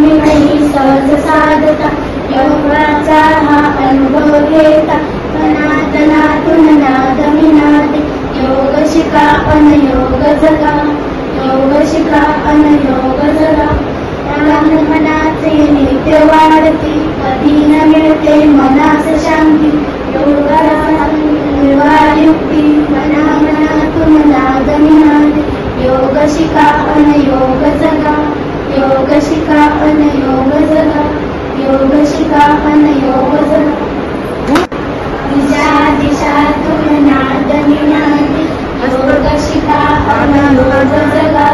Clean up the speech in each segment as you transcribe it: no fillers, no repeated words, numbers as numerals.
मिळी सहज साधता योगाचा हा अनुभव घेता तनातनातून नाद विनादे योग शिका अन योग जगा योग शिका अन योग जगा मनाचे नित्य वाढते कधी न मिळते मनास शांती योगाला युक्ती मनातून नाद विनादे योग शिका अन योग जगा योग शिका अन योग जगा योग शिका अन योग जगा दिशातून नाद विनादे योग शिका अन योग जगा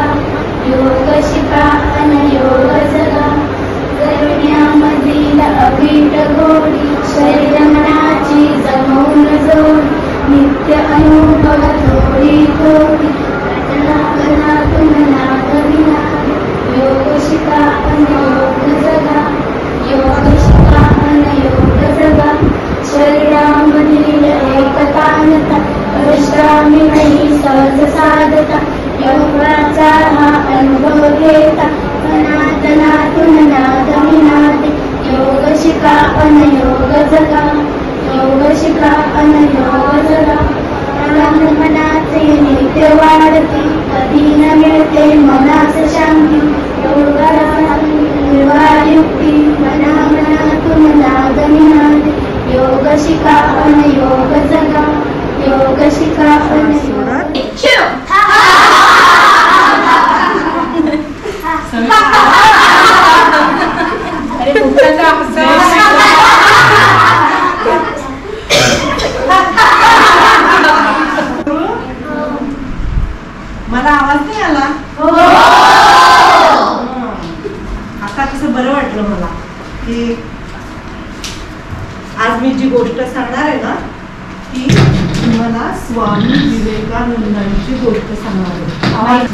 योग शिका अन योग जगा करण्यामधील अभीट गोडी शरीर मनाची जमवून जोड नित्य अनुभव थोडी थोडी घटनातून नाद विनादे योग शिका अन योग जगा योग शिका अन योग जगा शरीरामधील एकतानता परिश्रमी नाही सहज साधता योगाचा हा अनुभव घेता तनातनातून नाद विनादे योग शिका अन योग जगा योग शिका अन योग जगा मनाचे नित्य वाढते कधी न मिळते मनास शांती योगाला युक्ती मनातून नाद विनादे योग शिका अन योग जगा योग शिका अन मला आवाज नाही आला आता कसं बरं वाटलं मला की आज मी जी गोष्ट सांगणार आहे ना ती मला स्वामी विवेकानंदांची गोष्ट सांगणार आहे.